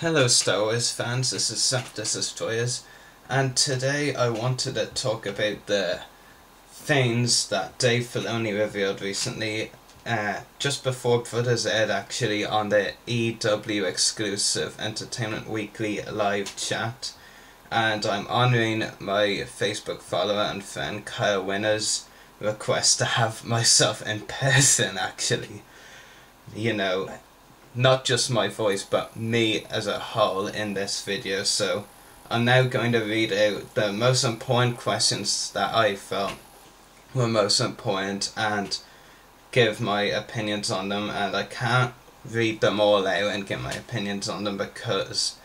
Hello Star Wars fans, this is Septus Destroyers, and today I wanted to talk about the things that Dave Filoni revealed recently, just before Brothers aired actually, on the EW exclusive Entertainment Weekly live chat. And I'm honouring my Facebook follower and friend Kyle Winner's request to have myself in person actually. You know, not just my voice but me as a whole in this video. So I'm now going to read out the most important questions that I felt were most important and give my opinions on them, and I can't read them all out and give my opinions on them because,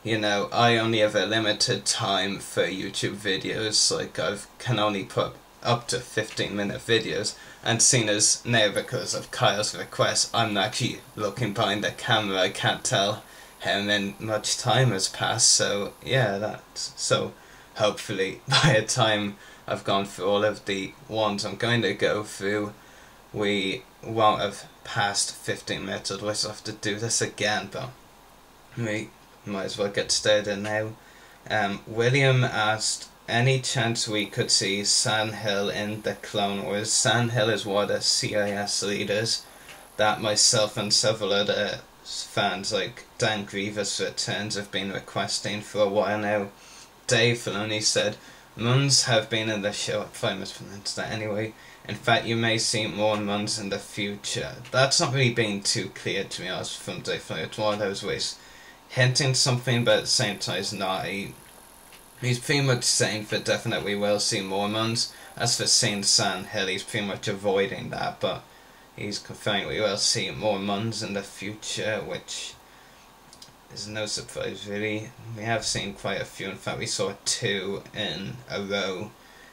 you know, I only have a limited time for YouTube videos. Like, I can only put up to 15-minute videos, and seeing as now because of Kyle's request I'm actually looking behind the camera, I can't tell how much time has passed. So yeah, so hopefully by the time I've gone through all of the ones I'm going to go through, we won't have passed 15 minutes, otherwise I'll have to do this again, but we might as well get started now. William asked, any chance we could see Sandhill in the Clone Wars? Sandhill is one of the CIS leaders that myself and several other fans like Dan Grievous Returns have been requesting for a while now. Dave Filoni said, Muns have been in the show, if I mispronounced that anyway. In fact, you may see more Muns in the future. That's not really being too clear to me, honest, from Dave Filoni. It's one of those ways hinting something, but at the same time it's not. He's pretty much saying for definite we will see more Muns. As for seeing Sandhill, he's pretty much avoiding that, but he's confirming we will see more Muns in the future, which is no surprise really. We have seen quite a few. In fact, we saw 2 in a row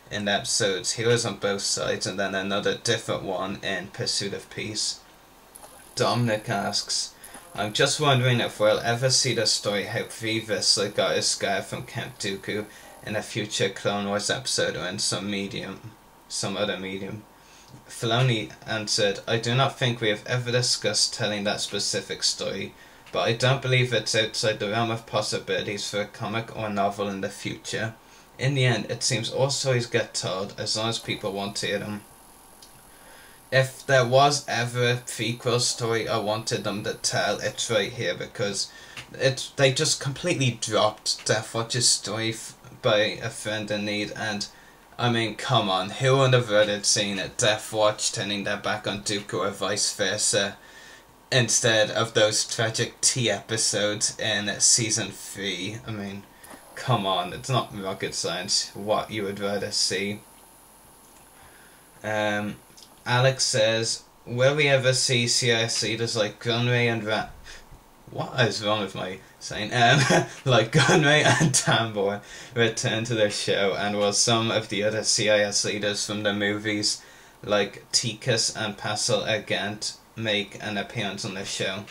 in the episodes Heroes on Both Sides, and then another different one in Pursuit of Peace. Dominic asks, I'm just wondering if we'll ever see the story how Grievous got his scar from Camp Dooku in a future Clone Wars episode or in some other medium. Filoni answered, I do not think we have ever discussed telling that specific story, but I don't believe it's outside the realm of possibilities for a comic or novel in the future. In the end, it seems all stories get told as long as people want to hear them. If there was ever a prequel story I wanted them to tell, it's right here, because they just completely dropped Death Watch's story by a friend in need, and I mean, come on, who would have rather seen it, Death Watch turning their back on Dooku or vice versa, instead of those tragic tea episodes in season 3? I mean, come on, it's not rocket science what you would rather see. Alex says, will we ever see CIS leaders like Gunray and what is wrong with my saying? Like Gunray and Tambor return to the show, and will some of the other CIS leaders from the movies like Tikas and Passel Agant make an appearance on the show?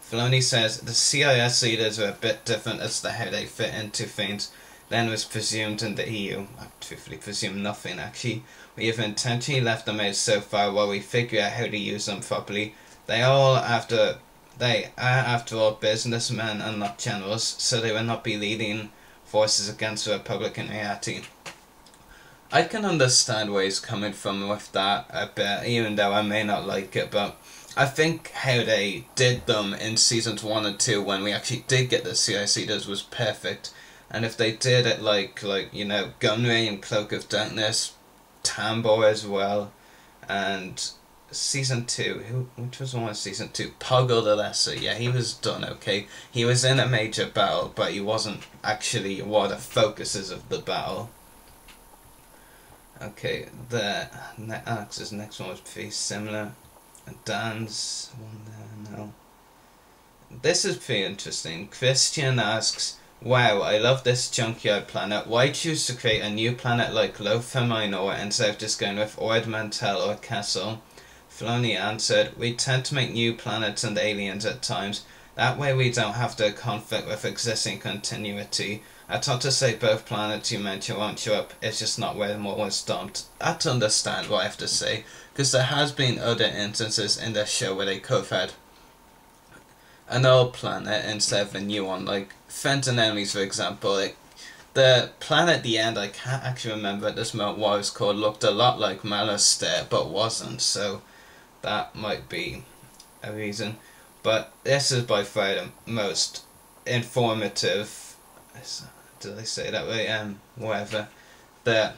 Filoni says, the CIS leaders are a bit different as to how they fit into things than was presumed in the EU. I truthfully presume nothing actually. We have intentionally left them out so far while we figure out how to use them properly. They are after all businessmen and not generals, so they will not be leading forces against the Republic in reality. I can understand where he's coming from with that a bit, even though I may not like it, but I think how they did them in seasons 1 and 2 when we actually did get the CIS leaders was perfect. And if they did it like you know, Gunray and Cloak of Darkness, Tambor as well, and season 2, which was one of season 2? Poggle the Lesser, yeah, he was done okay. He was in a major battle, but he wasn't actually one of the focuses of the battle. Okay, Alex's next one was pretty similar. Dan's one there, no. This is pretty interesting. Christian asks, wow, I love this junkyard planet. Why choose to create a new planet like Lothar Minor instead of just going with Ord Mantell or Castle? Filoni answered, we tend to make new planets and aliens at times. That way we don't have to conflict with existing continuity. That's not to say both planets you mentioned won't show up, it's just not where more was dumped. I have to understand what I have to say, because there has been other instances in this show where they could have had an old planet instead of a new one. Like Friends and Enemies, for example, like the planet at the end, I can't actually remember at this moment what it was called, looked a lot like Malastare, but wasn't, so that might be a reason. But this is by far the most informative, did I say that right? Whatever. The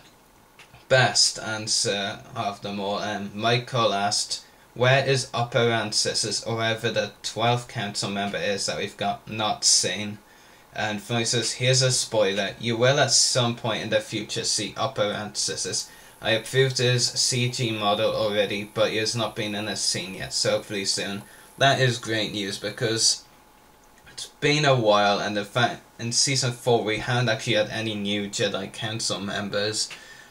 best answer of them all. Michael asked, where is Operansis, or wherever the 12th council member is that we've got not seen? And Filoni says, here's a spoiler, you will at some point in the future see Operansis. I approved his CG model already, but he has not been in a scene yet, so hopefully soon. That is great news, because it's been a while, and in fact, in Season 4 we haven't actually had any new Jedi Council members,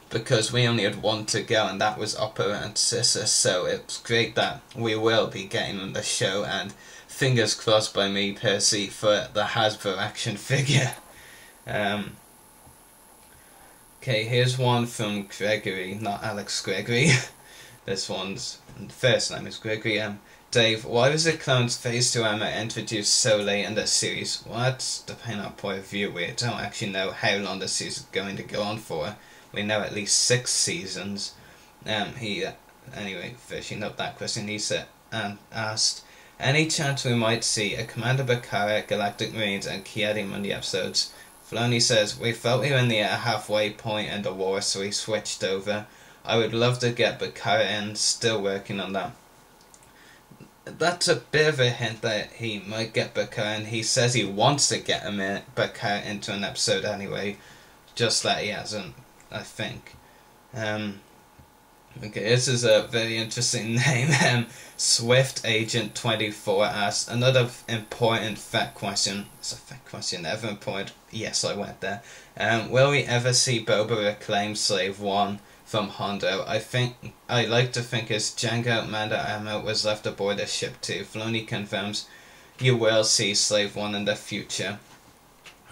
because we only had one to go, and that was Operansis, so it's great that we will be getting on the show, and fingers crossed by me, Percy, for the Hasbro action figure. Okay, here's one from Gregory, not Alex Gregory. This one's first name is Gregory. Dave, why was the Clones Phase 2 armor introduced so late in the series? Well, that's depending on point of view. We don't actually know how long the series is going to go on for. We know at least 6 seasons. Anyway, finishing up that question, he said asked, any chance we might see a Commander Bakara, Galactic Marines, and Ki-Adi-Mundi episodes? Filoni says, we felt we were in the halfway point in the war, so we switched over. I would love to get Bakara in, still working on that. That's a bit of a hint that he might get Bakara in. He says he wants to get Bakara into an episode anyway, just that he hasn't, I think. Okay, this is a very interesting name. Swift Agent 24 asked another important fact question. It's a fact question, ever important. Yes, I went there. Will we ever see Boba reclaim Slave 1 from Hondo? I like to think his Django Mando ammo was left aboard the ship too. Filoni confirms you will see Slave 1 in the future.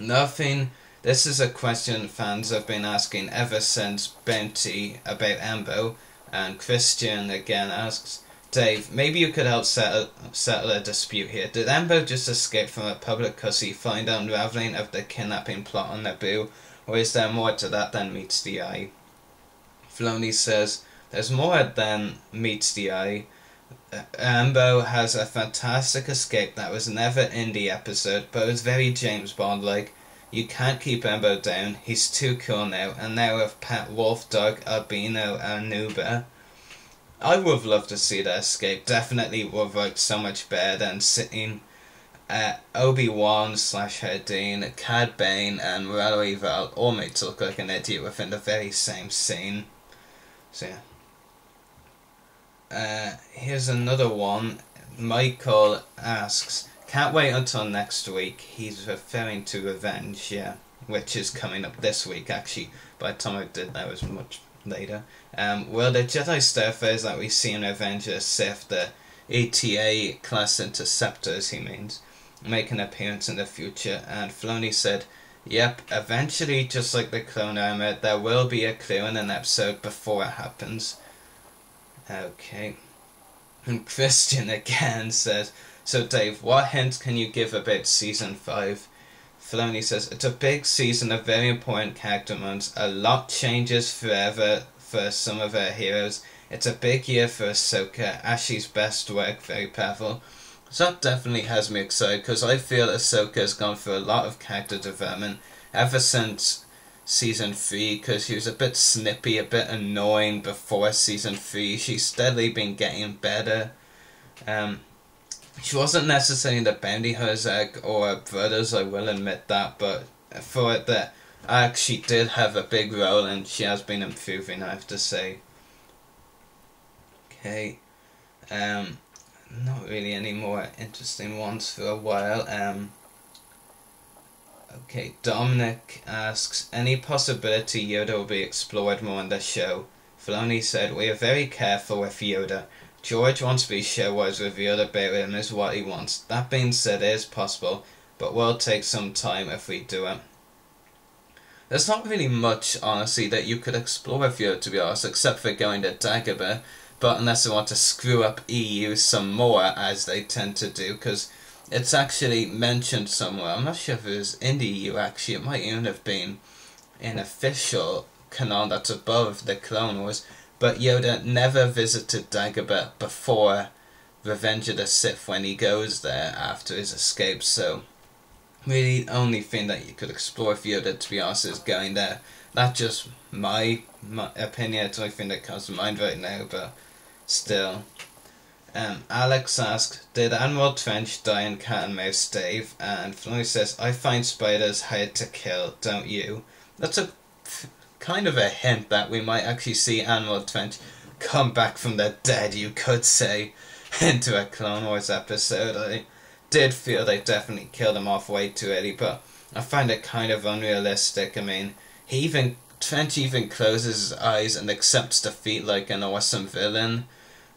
Nothing. This is a question fans have been asking ever since Bounty about Embo, and Christian again asks, Dave, maybe you could help settle a dispute here. Did Embo just escape from a public custody following the unravelling of the kidnapping plot on Naboo, or is there more to that than meets the eye? Filoni says, there's more than meets the eye. Embo has a fantastic escape that was never in the episode, but it was very James Bond-like. You can't keep Embo down, he's too cool now, and now with Pet Wolf Dog, Albino, and Nuba. I would have loved to see that escape. Definitely would have worked so much better than sitting Obi-Wan / Herdine, Cad Bane, and Morello Eval all made to look like an idiot within the very same scene. So yeah. Here's another one. Michael asks, can't wait until next week. He's referring to Revenge, yeah, which is coming up this week actually. By the time I did that, it was much later. Will the Jedi Starfarers that we see in Revenge of the Sith, the ETA class interceptors he means, make an appearance in the future? And Filoni said, yep, eventually, just like the clone armor, there will be a clue in an episode before it happens. Okay. And Christian again says, so Dave, what hints can you give about Season 5? Filoni says, it's a big season of very important character moments. A lot changes forever for some of our heroes. It's a big year for Ahsoka. Ashley's best work, very powerful. So that definitely has me excited, because I feel Ahsoka has gone through a lot of character development ever since Season 3, because she was a bit snippy, a bit annoying before Season 3. She's steadily been getting better. She wasn't necessarily the bounty hunter or brothers, I will admit that, but for it that she did have a big role, and she has been improving, I have to say. Okay, not really any more interesting ones for a while. Okay, Dominic asks, any possibility Yoda will be explored more in the show? Filoni said, we are very careful with Yoda. George wants to be sure what is revealed about him is what he wants. That being said, it is possible, but will take some time if we do it. There's not really much, honestly, that you could explore with Yoda, to be honest, except for going to Dagobah, but unless they want to screw up EU some more, as they tend to do, because it's actually mentioned somewhere. I'm not sure if it was in the EU actually. It might even have been in official canon that's above the Clone Wars. But Yoda never visited Dagobah before Revenge of the Sith when he goes there after his escape. So really, the only thing that you could explore for Yoda, to be honest, is going there. That's just my opinion. It's the only thing that comes to mind right now, but still. Alex asked, did Admiral Trench die in Cat and Mouse Dave? And Filoni says, I find spiders hard to kill, don't you? That's a kind of a hint that we might actually see Admiral Trench come back from the dead, you could say, into a Clone Wars episode. I did feel they definitely killed him off way too early, but I find it kind of unrealistic. I mean, Trench even closes his eyes and accepts defeat like an awesome villain.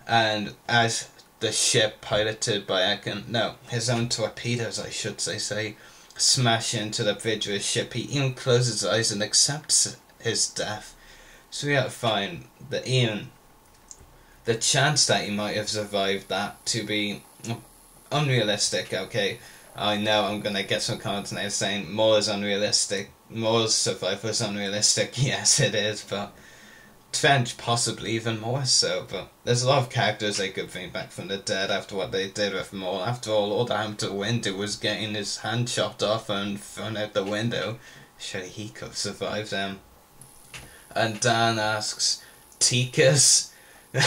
And as the ship piloted by his own torpedoes, I should say, smash into the bridge of his ship, he even closes his eyes and accepts his death. So we have to find that the chance that he might have survived that to be unrealistic. Okay, I know I'm gonna get some comments now saying more is unrealistic, Moore's survival is unrealistic. Yes, it is, but Trench possibly even more so. But there's a lot of characters they could bring back from the dead after what they did with Maul. After all that happened to Windu was getting his hand chopped off and thrown out the window. Surely he could have survived them. And Dan asks, Tikas?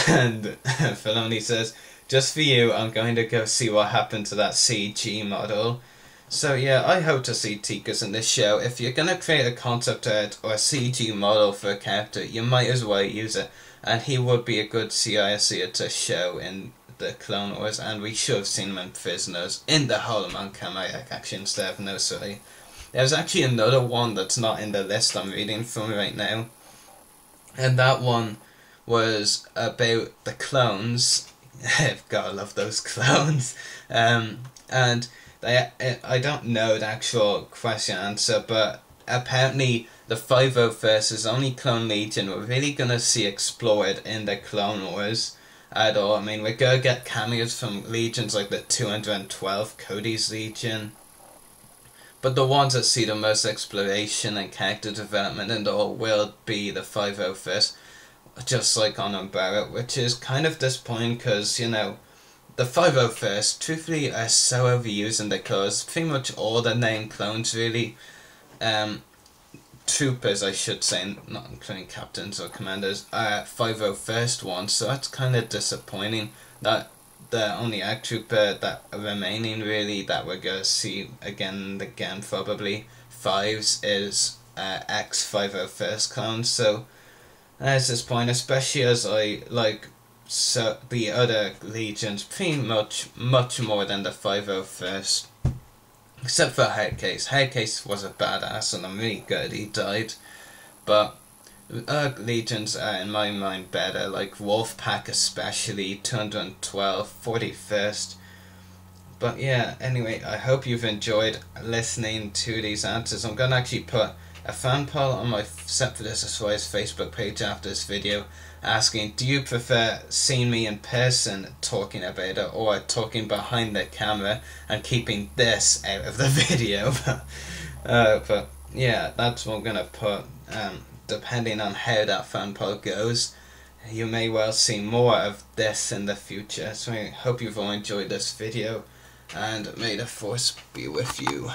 And Filoni says, just for you, I'm going to go see what happened to that CG model. So yeah, I hope to see Tikas in this show. If you're going to create a concept art or a CG model for a character, you might as well use it. And he would be a good CISer to show in the Clone Wars, and we should have seen him in Prisoners, in the Holoman camera actually instead of No Sorry. There's actually another one that's not in the list I'm reading from right now. And that one was about the clones. I've gotta love those clones. And I don't know the actual question answer, but apparently the 501st is the only clone legion we're really gonna see explored in the Clone Wars at all. I mean, we're gonna get cameos from legions like the 212 Cody's Legion, but the ones that see the most exploration and character development and all will be the 501st, just like on Umbara, which is kind of disappointing because, you know, the 501st, truthfully, are so overused in the clothes. Pretty much all the named clones, really. Troopers, I should say, not including captains or commanders, are 501st ones, so that's kind of disappointing that the only ARC trooper that remaining, really, that we're going to see again and again, probably, Fives, is ex-501st clones, so that's this point, especially as I like the other legions pretty much more than the 501st, except for Hardcase. Hardcase was a badass and I'm really glad he died, but other legions are in my mind better, like Wolfpack especially, 212, 41st. But yeah, anyway, I hope you've enjoyed listening to these answers. I'm going to actually put a fan poll on my Set for This as well as Facebook page after this video, asking, do you prefer seeing me in person talking about it or talking behind the camera and keeping this out of the video? But yeah, that's what I'm going to put. Depending on how that fan poll goes, you may well see more of this in the future. So I hope you've all enjoyed this video, and may the Force be with you.